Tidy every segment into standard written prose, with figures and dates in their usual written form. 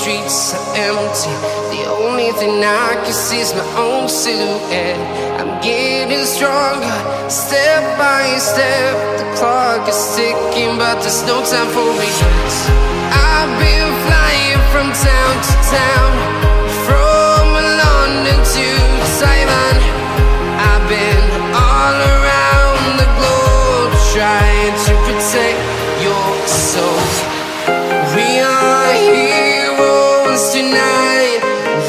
streets are empty. The only thing I can see is my own silhouette. I'm getting stronger, step by step. The clock is ticking, but there's no time for regrets. I've been flying from town to town, from London to Taiwan. I've been all around the globe, trying to protect your soul. We are heroes tonight.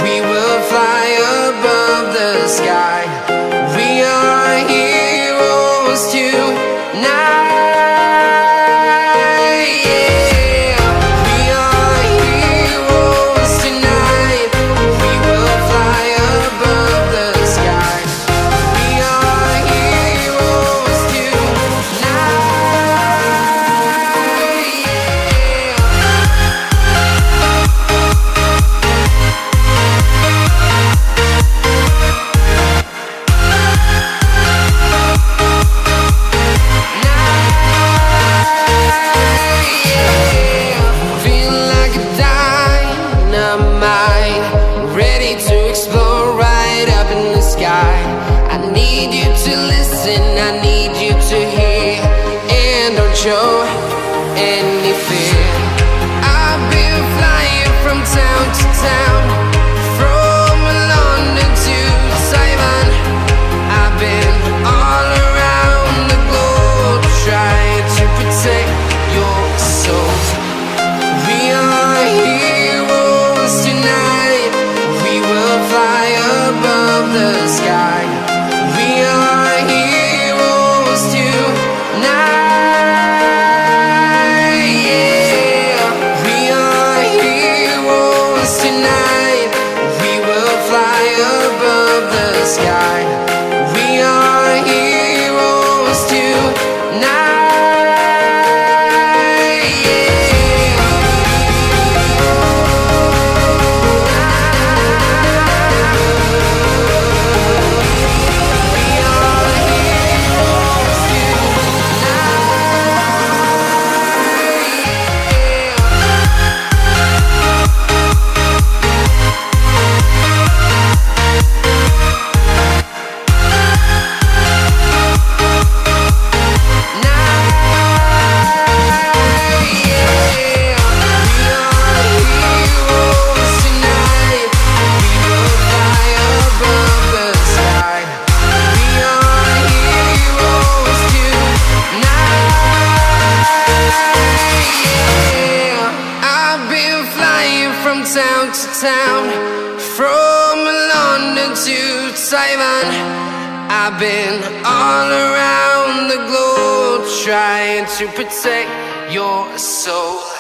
We will fly above the sky. We are heroes tonight. Yeah. We are heroes tonight. We will fly above the sky. We are heroes tonight. I need you to listen, I need you to hear, and don't show any fear. I've been flying from town to town, from London to Taiwan. I've been all around the globe, trying to protect your soul. We are heroes tonight. We will fly above the sky. We are heroes tonight. Yeah. We are heroes tonight. We will fly above the sky. We are heroes tonight. From town to town, from London to Taiwan. I've been all around the globe, trying to protect your soul.